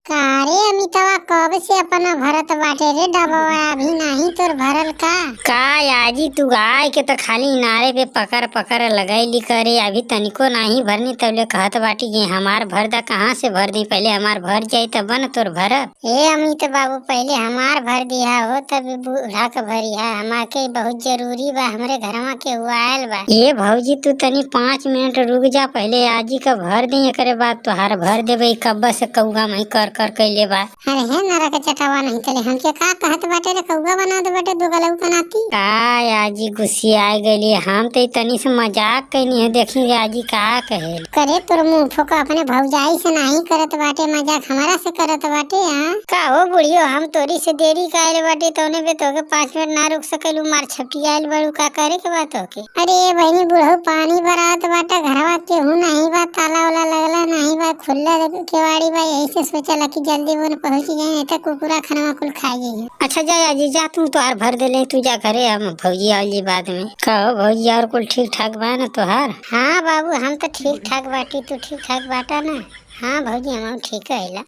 कारे अमितवा कब से अपना भरत बाटे रे डबवा अभी नहीं तोर भरल का। का आजी तू गाय के तो खाली नारे पे पकड़ पकड़ लगैली करे अभी तनिको नहीं भरनी तबले कहत बाटी कि हमार भर दा। कहाँ से भर दी? पहले हमार भर जाई तब न तोर भरत। ए अमित बाबू पहले हमार भर दिया हो तब बूढ़ा के भरिया। हमार के बहुत जरूरी बा, हमरे घरवा के हुआ आयल बा। ए भौजी तू तनी 5 मिनट रुक जा, पहले आजी का भर दी करे बाद तोहार भर देबे। कब्बा से कौगा मई कर कर कैले बा। अरे हे नरक चटावा नहीं तले हमके का कहत बाटे रे कौगा बना दे बाटे दो गलऊ बनाती। का आजी गुस्सी आ गई? हम तो तनी से मजाक कैनी है, देखी आजी का कहे। करे तोर मुंह फोका अपने भौजाई से नहीं करत बाटे, मजाक हमारा से करत बाटे। हां का हो बुढ़ियो, हम तोरी से देरी कायल बाटे तौने पे तोके 5 मिनट ना रुक सकेलू। मार छपटी आयल बड़ू, का करे के बात होके। अरे बहनी बुढ़ऊ पानी भरात बाटे, घरवा केहू नहीं बा, ताला वाला लगला नहीं बा, खुला केवाड़ी बा, यही से सोचला कि जल्दी बन पहुंच जाए त कुकुरा खाना कुल खाई जाए। अच्छा जा आजी जा, तू तो भर दे ले, तू जा घरे, हम भौजी आली बाद में। कहो भौजी और कुल ठीक ठाक बा ना तोहार? हाँ बाबू हम तो ठीक ठाक बाटी, तू ठीक ठाक बाटा ना? हाँ भौजी हम ठीक है।